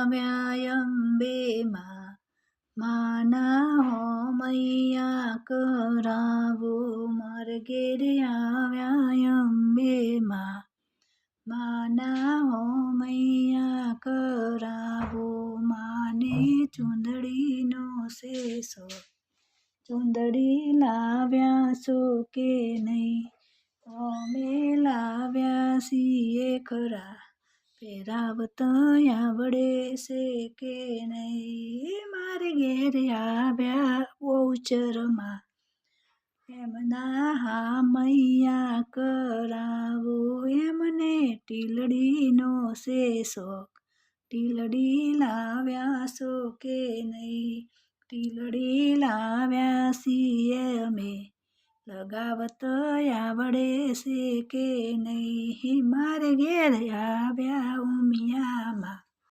આવ્યા અંબે માના હોમૈયા કરાવો મારે ઘેરે આવ્યા અંબે માના હોમૈયા કરાવો માને ચૂંદડીનો શેષો ચૂંદડી લાવ્યા છો કે નહીં અમે લાવ્યા છીએ ખરા પહેરાવતા આવડે છે કે નહીં મારે ઘેર આવ્યા બહુચરમાં એમના હામૈયા કરાવો એમને ટીલડીનો છે શોખ ટીલડી લાવ્યા છો કે નહીં ટીલડી લાવ્યા છીએ અમે લગાવત આવડે છે કે નહીં મારે ઘેર આવ્યા ઉમિયામાં